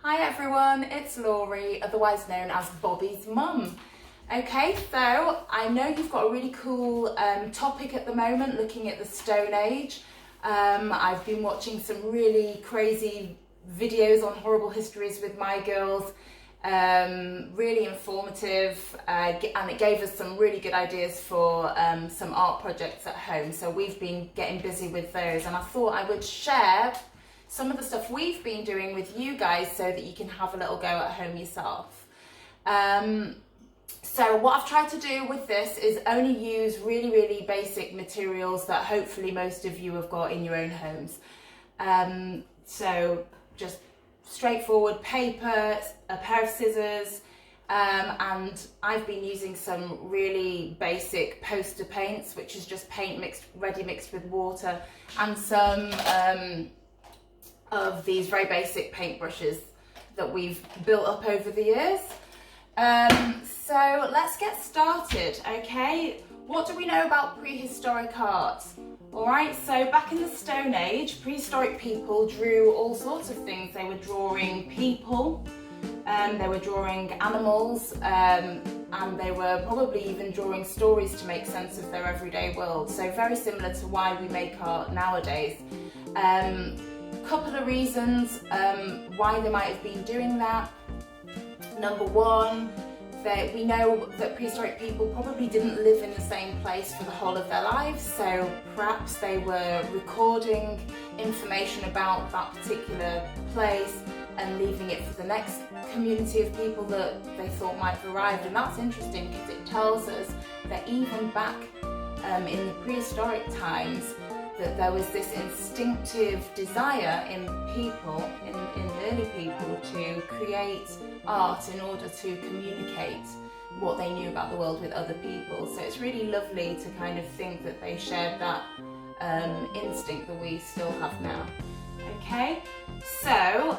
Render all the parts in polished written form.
Hi everyone, it's Laurie, otherwise known as Bobby's mum. Okay, so I know you've got a really cool topic at the moment, looking at the Stone Age. I've been watching some really crazy videos on horrible histories with my girls, really informative, and it gave us some really good ideas for some art projects at home. So we've been getting busy with those, and I thought I would share some of the stuff we've been doing with you guys so that you can have a little go at home yourself. So what I've tried to do with this is only use really basic materials that hopefully most of you have got in your own homes. So just straightforward paper, a pair of scissors, and I've been using some really basic poster paints, which is just paint ready mixed with water, and some of these very basic paintbrushes that we've built up over the years. So let's get started, okay? What do we know about prehistoric art? All right, so back in the Stone Age, prehistoric people drew all sorts of things. They were drawing people, they were drawing animals, and they were probably even drawing stories to make sense of their everyday world. So very similar to why we make art nowadays. Couple of reasons why they might have been doing that. Number one, that we know that prehistoric people probably didn't live in the same place for the whole of their lives, so perhaps they were recording information about that particular place and leaving it for the next community of people that they thought might have arrived. And that's interesting because it tells us that even back in the prehistoric times, that there was this instinctive desire in people, in early people, to create art in order to communicate what they knew about the world with other people. So it's really lovely to kind of think that they shared that instinct that we still have now. Okay, so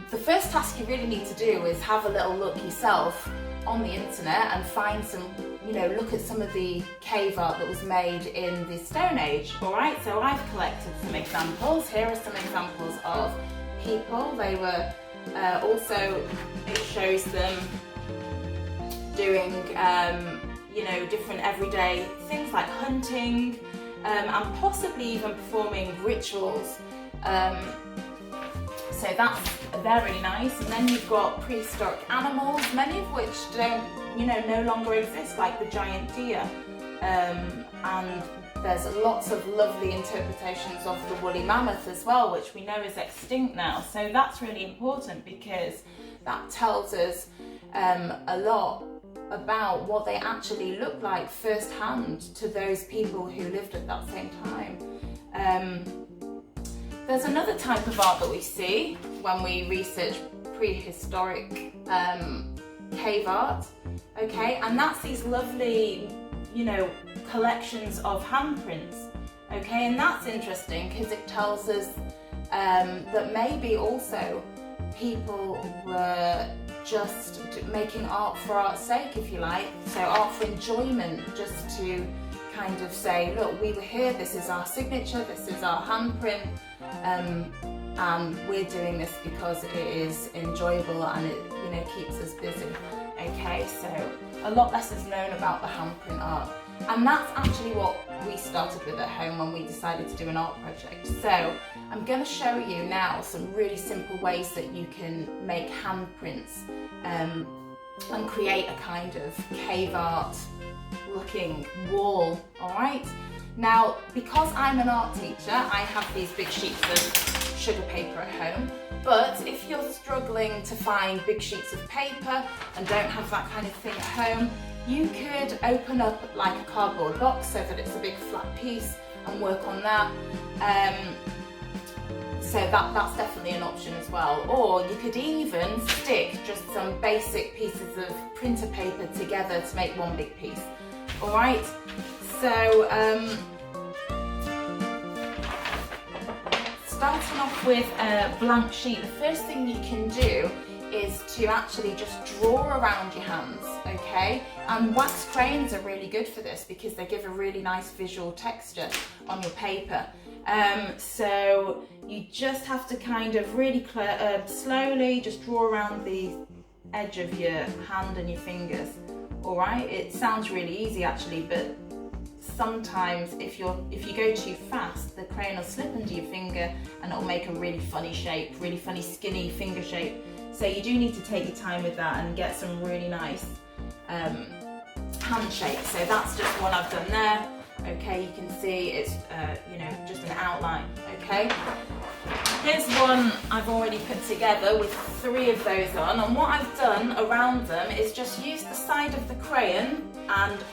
the first task you really need to do is have a little look yourself on the internet and find some, look at some of the cave art that was made in the Stone Age. All right, so I've collected some examples. Here are some examples of people. They were also, it shows them doing, different everyday things like hunting and possibly even performing rituals. So they're really nice. And then you've got prehistoric animals, many of which don't, no longer exist, like the giant deer. And there's lots of lovely interpretations of the woolly mammoth as well, which we know is extinct now. So that's really important because that tells us a lot about what they actually look like firsthand to those people who lived at that same time. There's another type of art that we see when we research prehistoric cave art, okay, and that's these lovely, collections of handprints, okay, and that's interesting because it tells us that maybe also people were just making art for art's sake, if you like, so art for enjoyment, just to kind of say, look, we were here, this is our signature, this is our handprint, and we're doing this because it is enjoyable and it keeps us busy. Okay, so a lot less is known about the handprint art, and that's actually what we started with at home when we decided to do an art project. So I'm going to show you now some really simple ways that you can make handprints and create a kind of cave art looking wall. All right, now because I'm an art teacher, I have these big sheets of sugar paper at home, but if you're struggling to find big sheets of paper and don't have that kind of thing at home, you could open up like a cardboard box so that it's a big flat piece and work on that. So that's definitely an option as well. Or you could even stick just some basic pieces of printer paper together to make one big piece. All right, so starting off with a blank sheet, the first thing you can do is to actually just draw around your hands, okay? And wax crayons are really good for this because they give a really nice visual texture on your paper. So you just have to kind of really slowly just draw around the edge of your hand and your fingers. All right, it sounds really easy actually, but sometimes if you go too fast, the crayon will slip under your finger and it'll make a really funny shape, really funny skinny finger shape. So you do need to take your time with that and get some really nice hand shapes. So that's just one I've done there. Okay, you can see it's you know, just an outline. Okay, here's one I've already put together with 3 of those on, and what I've done around them is just used the side of the crayon and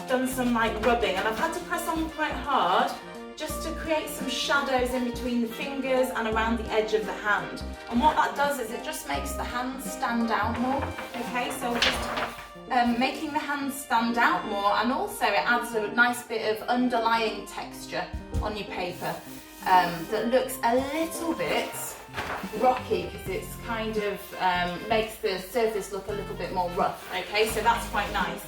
done some like rubbing, and I've had to press on quite hard just to create some shadows in between the fingers and around the edge of the hand. And what that does is it just makes the hand stand out more. Okay, so just making the hand stand out more, and also it adds a nice bit of underlying texture on your paper that looks a little bit rocky because it's kind of makes the surface look a little bit more rough. Okay, so that's quite nice.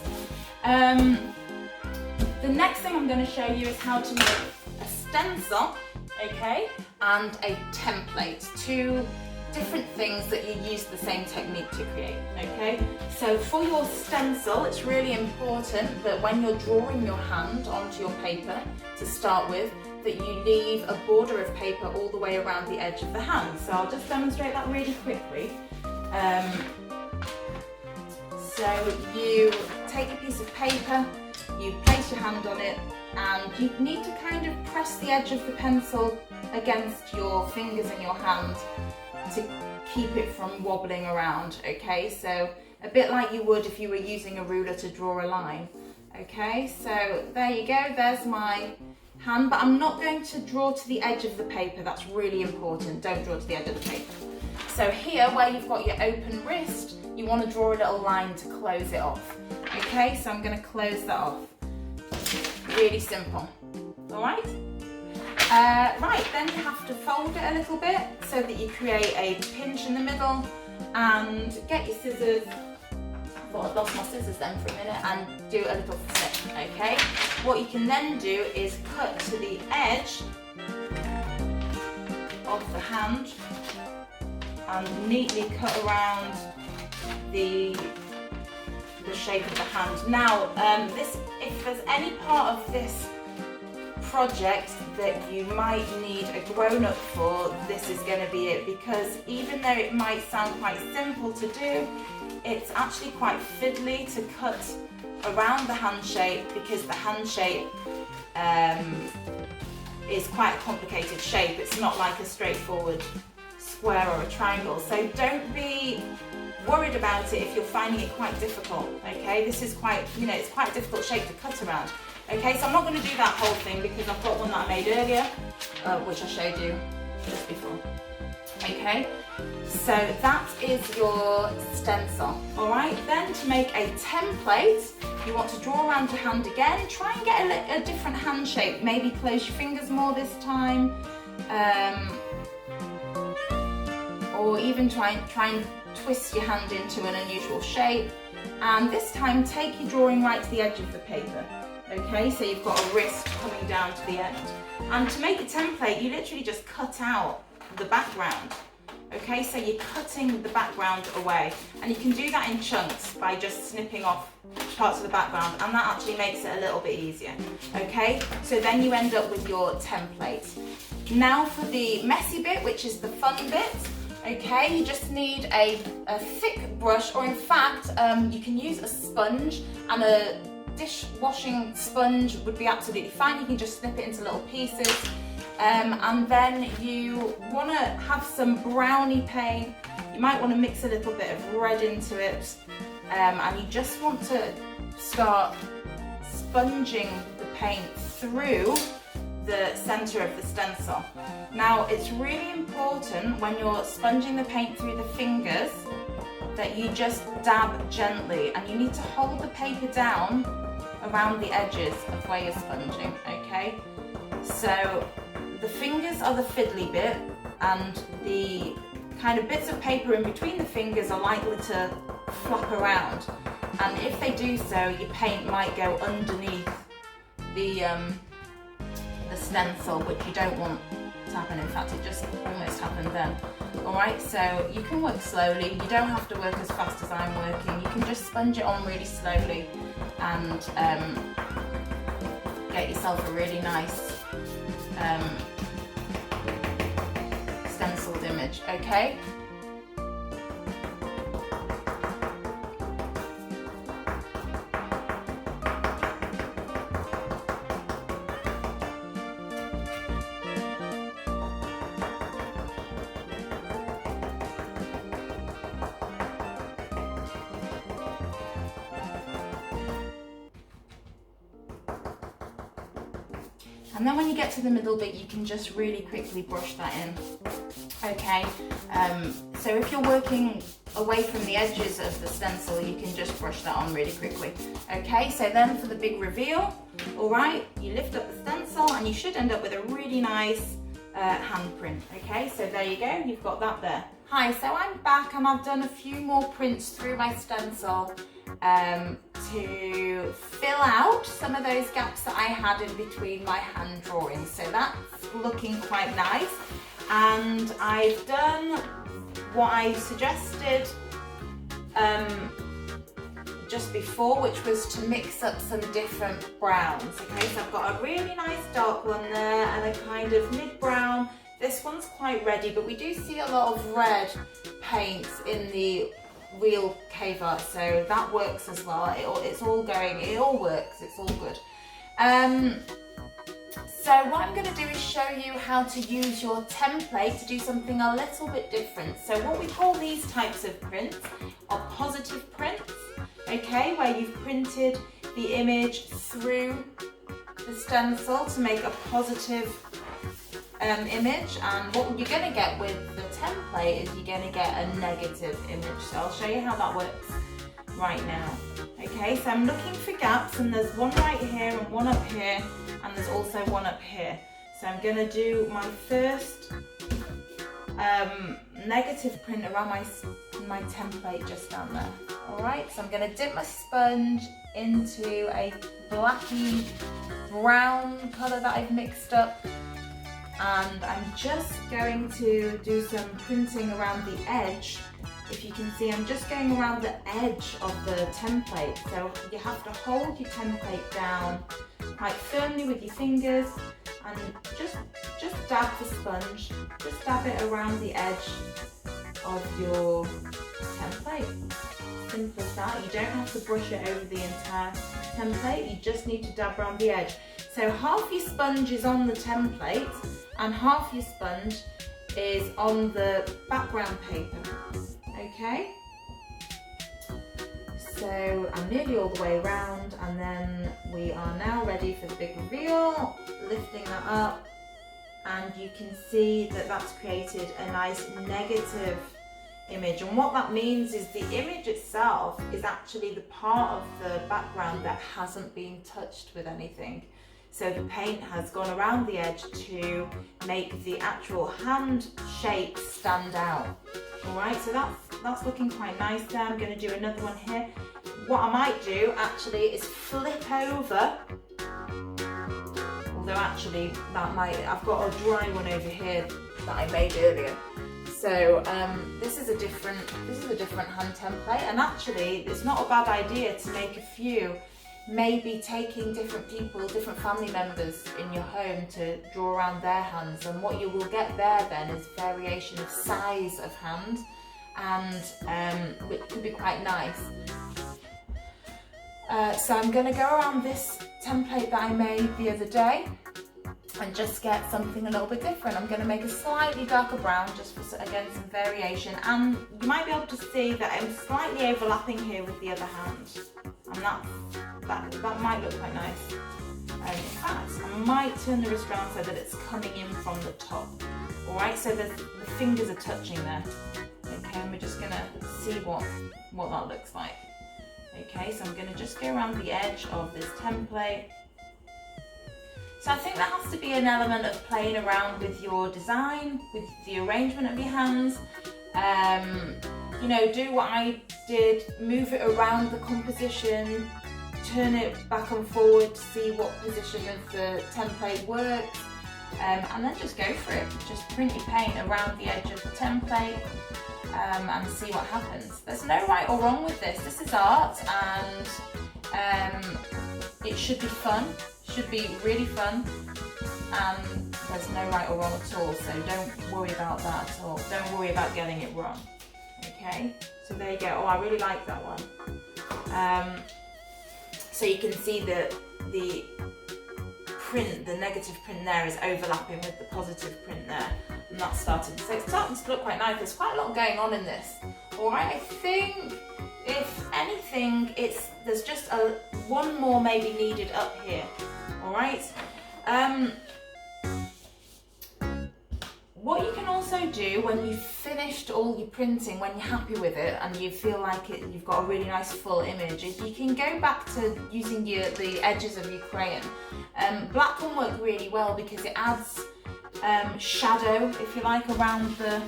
The next thing I'm going to show you is how to make a stencil, okay, and a template. 2 different things that you use the same technique to create, okay? So for your stencil, it's really important that when you're drawing your hand onto your paper to start with, that you leave a border of paper all the way around the edge of the hand. So I'll just demonstrate that really quickly. So you take a piece of paper, you place your hand on it, and you need to kind of press the edge of the pencil against your fingers and your hand to keep it from wobbling around, okay? So a bit like you would if you were using a ruler to draw a line, okay? So there you go, there's my hand, but I'm not going to draw to the edge of the paper. That's really important, don't draw to the edge of the paper. So here, where you've got your open wrist, you want to draw a little line to close it off, okay? So I'm going to close that off. Really simple, all right? Right, then you have to fold it a little bit so that you create a pinch in the middle, and get your scissors. I thought I'd lost my scissors then for a minute, and do a little snip, okay? What you can then do is cut to the edge of the hand and neatly cut around the shape of the hand. Now, if there's any part of this project that you might need a grown-up for, this is going to be it, because even though it might sound quite simple to do, it's actually quite fiddly to cut around the hand shape, because the hand shape is quite a complicated shape. It's not like a straightforward square or a triangle, so don't be worried about it if you're finding it quite difficult, okay? This is quite, you know, it's quite a difficult shape to cut around. Okay, so I'm not going to do that whole thing because I've got one that I made earlier, which I showed you just before. Okay, so that is your stencil. All right, then to make a template, you want to draw around your hand again. Try and get a different hand shape. Maybe close your fingers more this time, or even try and twist your hand into an unusual shape. And this time, take your drawing right to the edge of the paper. Okay, so you've got a wrist coming down to the end. And to make a template, you literally just cut out the background. Okay, so you're cutting the background away. And you can do that in chunks by just snipping off parts of the background, and that actually makes it a little bit easier. Okay, so then you end up with your template. Now for the messy bit, which is the fun bit. Okay, you just need a thick brush, or in fact, you can use a sponge, and a dishwashing sponge would be absolutely fine. You can just snip it into little pieces, and then you want to have some brownie paint. You might want to mix a little bit of red into it, and you just want to start sponging the paint through the centre of the stencil. Now, it's really important when you're sponging the paint through the fingers that you just dab gently, and you need to hold the paper down around the edges of where you're sponging, okay? So the fingers are the fiddly bit, and the kind of bits of paper in between the fingers are likely to flap around, and if they do so, your paint might go underneath the stencil, which you don't want to happen. In fact, it just almost happened then. Alright, so you can work slowly. You don't have to work as fast as I'm working. You can just sponge it on really slowly and get yourself a really nice stenciled image, okay? And then when you get to the middle bit, you can just really quickly brush that in, okay? So if you're working away from the edges of the stencil, you can just brush that on really quickly, okay? So then for the big reveal, all right, you lift up the stencil and you should end up with a really nice handprint, okay? So there you go, you've got that there. Hi, so I'm back and I've done a few more prints through my stencil to fill out some of those gaps that I had in between my hand drawings. So that's looking quite nice. And I've done what I suggested just before, which was to mix up some different browns. Okay, so I've got a really nice dark one there and a kind of mid-brown. This one's quite ready, but we do see a lot of red paints in the real cave art, so that works as well. It all works, it's all good. So what I'm going to do is show you how to use your template to do something a little bit different. So what we call these types of prints are positive prints, okay, where you've printed the image through the stencil to make a positive image, and what you're going to get with the template is you're going to get a negative image. So I'll show you how that works right now. Okay, so I'm looking for gaps, and there's one right here and one up here, and there's also one up here. So I'm going to do my first negative print around my template just down there. Alright, so I'm going to dip my sponge into a blacky brown colour that I've mixed up, and I'm just going to do some printing around the edge. If you can see, I'm just going around the edge of the template. So you have to hold your template down quite firmly with your fingers and just dab the sponge, just dab it around the edge of your template. Simple as that. You don't have to brush it over the entire template, you just need to dab around the edge. So half your sponge is on the template and half your sponge is on the background paper, okay? So I'm nearly all the way around, and then we are now ready for the big reveal, lifting that up, and you can see that that's created a nice negative image. And what that means is the image itself is actually the part of the background that hasn't been touched with anything. So the paint has gone around the edge to make the actual hand shape stand out. Alright, so that's looking quite nice there. I'm going to do another one here. What I might do actually is flip over, although actually I've got a dry one over here that I made earlier. So this is a different hand template, and actually it's not a bad idea to make a few, maybe taking different people, different family members in your home to draw around their hands, and what you will get there then is variation of size of hand, and which could be quite nice. So I'm going to go around this template that I made the other day and just get something a little bit different. I'm going to make a slightly darker brown just for, again, some variation, and you might be able to see that I'm slightly overlapping here with the other hand, and that might look quite nice. In fact, I might turn the wrist around so that it's coming in from the top. Alright, so the fingers are touching there. Okay, and we're just going to see what that looks like. Okay, so I'm going to just go around the edge of this template. So I think there has to be an element of playing around with your design, with the arrangement of your hands. You know, do what I did, move it around the composition, turn it back and forward to see what position of the template works. and then just go for it. Just print your paint around the edge of the template and see what happens. There's no right or wrong with this. This is art, and it should be fun, should be really fun, and there's no right or wrong at all, so don't worry about that at all. Don't worry about getting it wrong. Okay, so there you go. Oh, I really like that one. So you can see that the print, the negative print there is overlapping with the positive print there, and that's starting. So it's starting to look quite nice. There's quite a lot going on in this. All right, I think if anything, there's just one more maybe needed up here. All right. What you can also do when you've finished all your printing, when you're happy with it and you feel like you've got a really nice full image, is you can go back to using the edges of your crayon. Black can work really well because it adds shadow, if you like, around the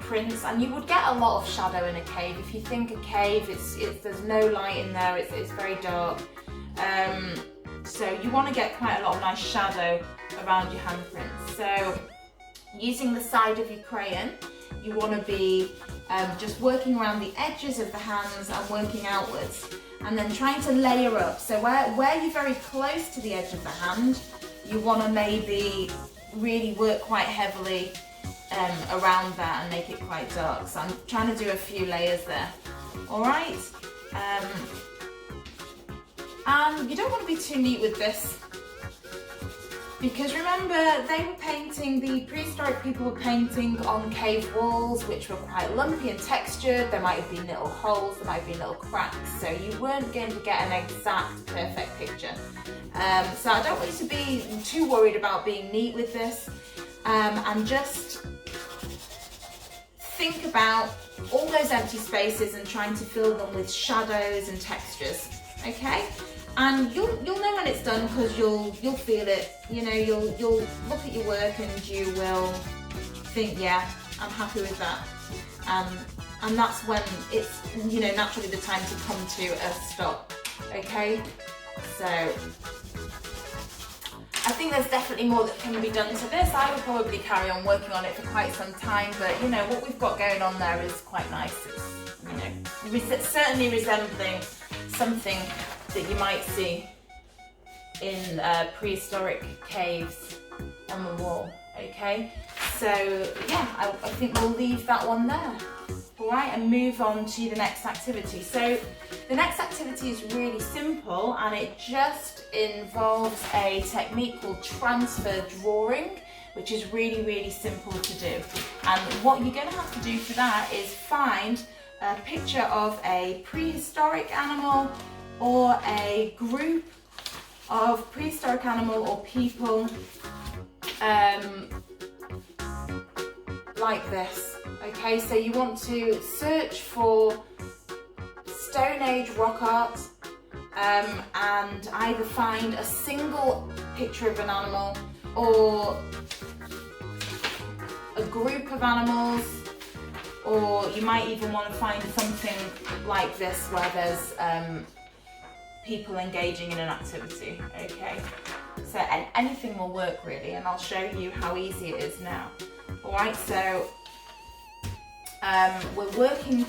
prints, and you would get a lot of shadow in a cave. If you think a cave, there's no light in there, it's very dark. So you want to get quite a lot of nice shadow around your handprints. So using the side of your crayon, you want to be just working around the edges of the hands and working outwards, and then trying to layer up. So where you're very close to the edge of the hand, you want to maybe really work quite heavily around that and make it quite dark. So I'm trying to do a few layers there. All right. And you don't want to be too neat with this, because remember, they were painting, the prehistoric people were painting on cave walls, which were quite lumpy and textured. There might have been little holes, there might have been little cracks, so you weren't going to get an exact perfect picture. So I don't want you to be too worried about being neat with this, and just think about all those empty spaces and trying to fill them with shadows and textures, okay? And you'll know when it's done, because you'll feel it. You know, you'll look at your work and you will think, yeah, I'm happy with that. And that's when it's, you know, naturally the time to come to a stop. Okay, so I think there's definitely more that can be done to this. I would probably carry on working on it for quite some time, but you know, what we've got going on there is quite nice. It's, you know, certainly resembling something that you might see in prehistoric caves on the wall. Okay, so yeah, I think we'll leave that one there. All right, and move on to the next activity. So the next activity is really simple, and it just involves a technique called transfer drawing, which is really, really simple to do. And what you're going to have to do for that is find a picture of a prehistoric animal or a group of prehistoric animal or people like this. Okay, so you want to search for Stone Age rock art and either find a single picture of an animal or a group of animals, or you might even want to find something like this where there's people engaging in an activity. Okay, so anything will work really, and I'll show you how easy it is now. Alright, so we're working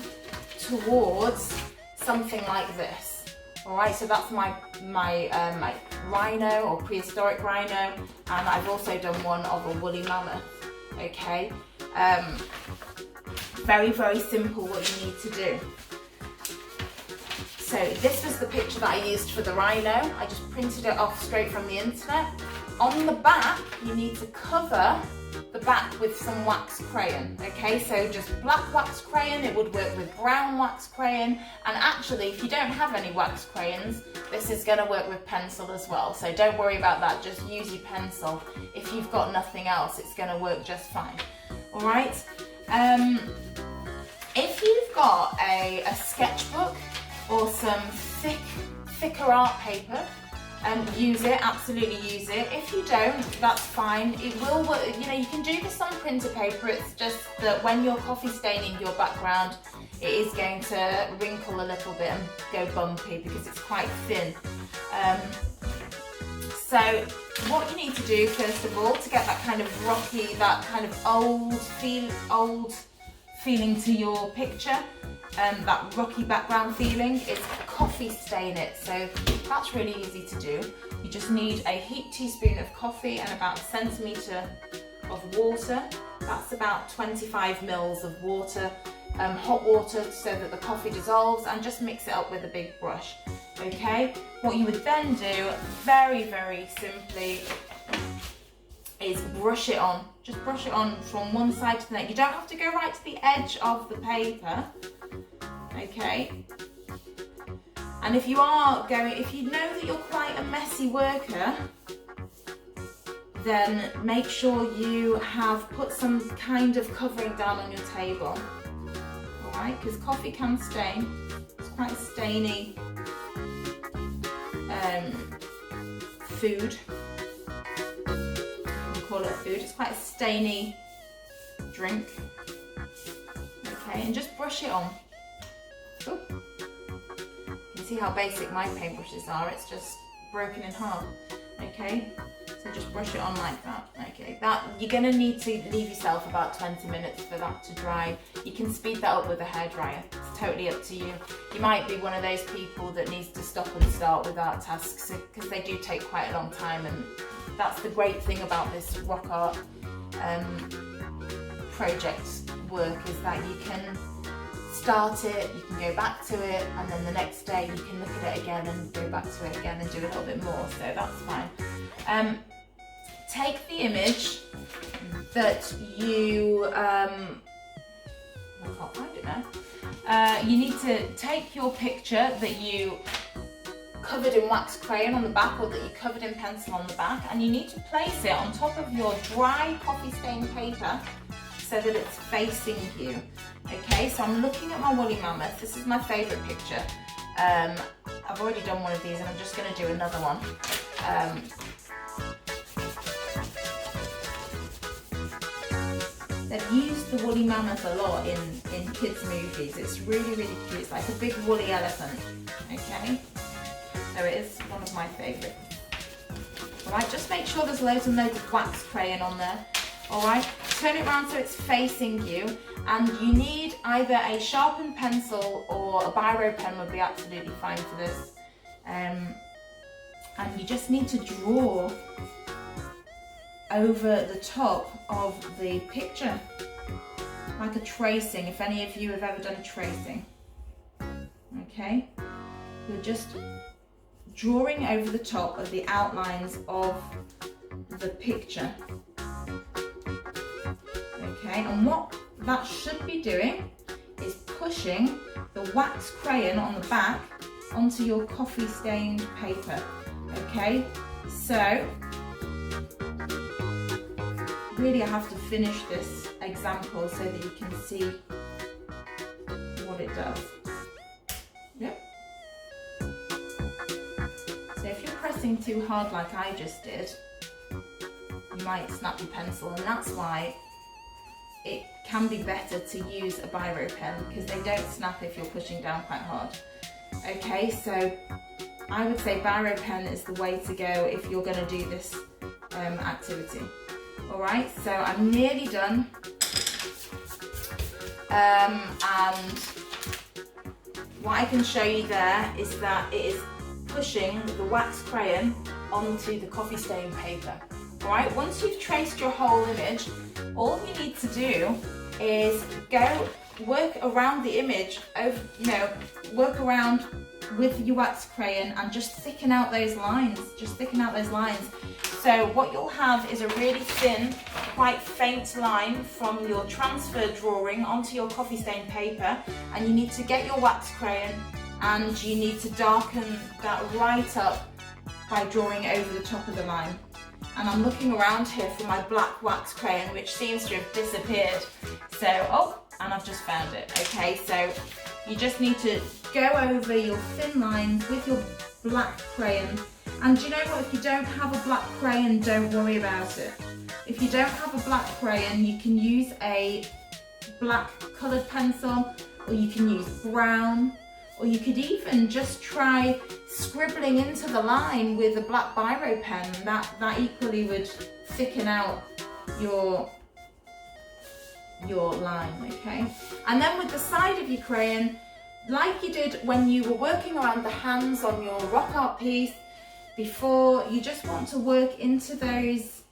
towards something like this. Alright, so that's my rhino or prehistoric rhino, and I've also done one of a woolly mammoth. Okay, very, very simple what you need to do. So this was the picture that I used for the rhino. I just printed it off straight from the internet. On the back, you need to cover the back with some wax crayon. Okay, so just black wax crayon. It would work with brown wax crayon. And actually, if you don't have any wax crayons, this is going to work with pencil as well. So don't worry about that. Just use your pencil. If you've got nothing else, it's going to work just fine. All right. If you've got a sketchbook or some thicker art paper, use it, absolutely use it. If you don't, that's fine. It will work, you know, you can do this on printer paper. It's just that when you're coffee staining your background, it is going to wrinkle a little bit and go bumpy because it's quite thin. So So what you need to do first of all to get that kind of rocky, that kind of old feeling to your picture, that rocky background feeling, is coffee stain it. So that's really easy to do. You just need a heaped teaspoon of coffee and about 1 centimetre of water. That's about 25 mils of water, hot water, so that the coffee dissolves, and just mix it up with a big brush. Okay, what you would then do, very, very simply, is brush it on. Just brush it on from one side to the next. You don't have to go right to the edge of the paper. Okay. And if you know that you're quite a messy worker, then make sure you have put some kind of covering down on your table. Alright, because coffee can stain. It's quite a stainy food. We call it food. It's quite a stainy drink. Okay, and just brush it on. Ooh. You can see how basic my paintbrushes are. It's just broken in half. Okay, so just brush it on like that. Okay, that you're gonna need to leave yourself about 20 minutes for that to dry. You can speed that up with a hairdryer. It's totally up to you. You might be one of those people that needs to stop and start with art tasks because they do take quite a long time, and that's the great thing about this rock art project work, is that you can start it, you can go back to it, and then the next day you can look at it again and go back to it again and do a little bit more, so that's fine. Take the image that you, I can't find it now. You need to take your picture that you covered in wax crayon on the back, or that you covered in pencil on the back, and you need to place it on top of your dry coffee stained paper so that it's facing you. Okay, so I'm looking at my woolly mammoth. This is my favourite picture. I've already done one of these and I'm just going to do another one. They've used the woolly mammoth a lot in kids' movies. It's really, really cute. It's like a big woolly elephant. Okay, so it is one of my favourites. Alright, just make sure there's loads and loads of wax crayon on there. Alright, turn it around so it's facing you, and you need either a sharpened pencil or a biro pen would be absolutely fine for this. And you just need to draw over the top of the picture, like a tracing, if any of you have ever done a tracing. Okay, you're just drawing over the top of the outlines of the picture. Okay, and what that should be doing is pushing the wax crayon on the back onto your coffee stained paper. Okay, so really I have to finish this example so that you can see what it does. Yep. So if you're pressing too hard like I just did, you might snap your pencil, and that's why it can be better to use a biro pen, because they don't snap if you're pushing down quite hard. Okay, so I would say biro pen is the way to go if you're going to do this activity. Alright, so I'm nearly done, and what I can show you there is that it is pushing the wax crayon onto the coffee stain paper. Alright, once you've traced your whole image, all you need to do is go work around the image, work around with your wax crayon and just thicken out those lines, So what you'll have is a really thin, quite faint line from your transfer drawing onto your coffee stained paper, and you need to get your wax crayon and you need to darken that right up by drawing over the top of the line. And I'm looking around here for my black wax crayon, which seems to have disappeared. So, and I've just found it. Okay, so you just need to go over your thin lines with your black crayon. And you know what, if you don't have a black crayon, don't worry about it. If you don't have a black crayon, you can use a black coloured pencil, or you can use brown, or you could even just try scribbling into the line with a black biro pen. That equally would thicken out your line, okay? And then with the side of your crayon, like you did when you were working around the hands on your rock art piece before, you just want to work into those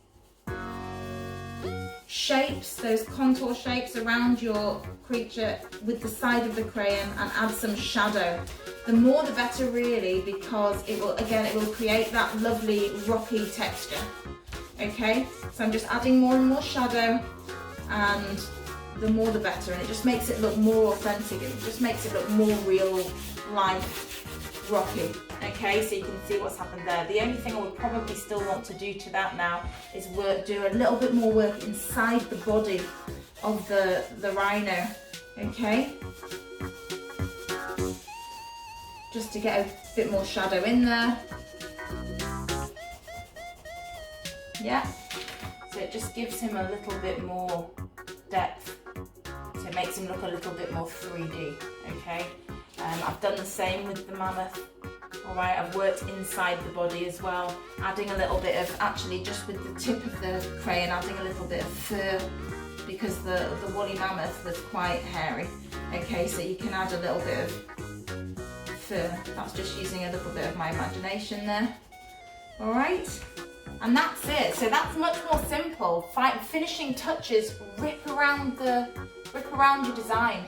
shapes, those contour shapes around your creature with the side of the crayon, and add some shadow. The more the better really, because it will create that lovely rocky texture. Okay, so I'm just adding more and more shadow, and the more the better, and it just makes it look more authentic, and it just makes it look more real life rocky. Okay, so you can see what's happened there. The only thing I would probably still want to do to that now is do a little bit more work inside the body of the rhino. Okay, just to get a bit more shadow in there. Yeah, so it just gives him a little bit more depth, so it makes him look a little bit more 3D, okay? I've done the same with the mammoth, all right? I've worked inside the body as well, adding a little bit of, actually just with the tip of the crayon, adding a little bit of fur, because the woolly mammoth was quite hairy, okay? So you can add a little bit of fur. That's just using a little bit of my imagination there, all right? And that's it. So that's much more simple. Finishing touches, rip around your design.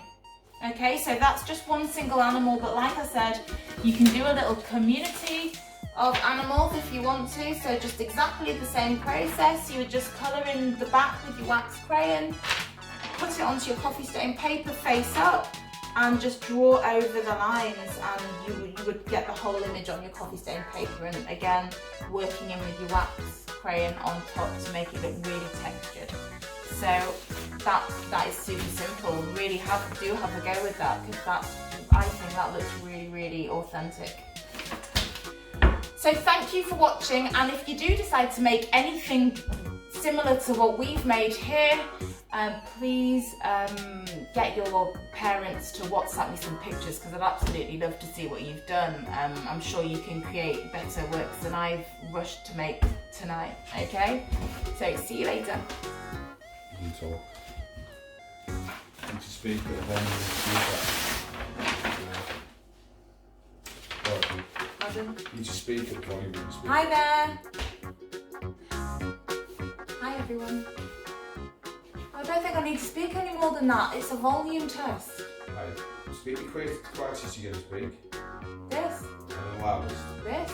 Okay, so that's just one single animal, but like I said, you can do a little community of animals if you want to. So just exactly the same process. You would just colour in the back with your wax crayon, put it onto your coffee stain paper face up, and just draw over the lines, and you would get the whole image on your coffee stain paper, and again working in with your wax crayon on top to make it look really textured. So that is super simple. Really do have a go with that, because I think that looks really, really authentic. So thank you for watching, and if you do decide to make anything similar to what we've made here, please get your parents to WhatsApp me some pictures, because I'd absolutely love to see what you've done. I'm sure you can create better works than I've rushed to make tonight, okay? So see you later. You can talk. You need to speak, but then Pardon? you need to speak at the point you want to speak. Hi there. Hi everyone. I don't think I need to speak any more than that. It's a volume test. Right. Speak the quickest you get to speak. This. And the loudest. This.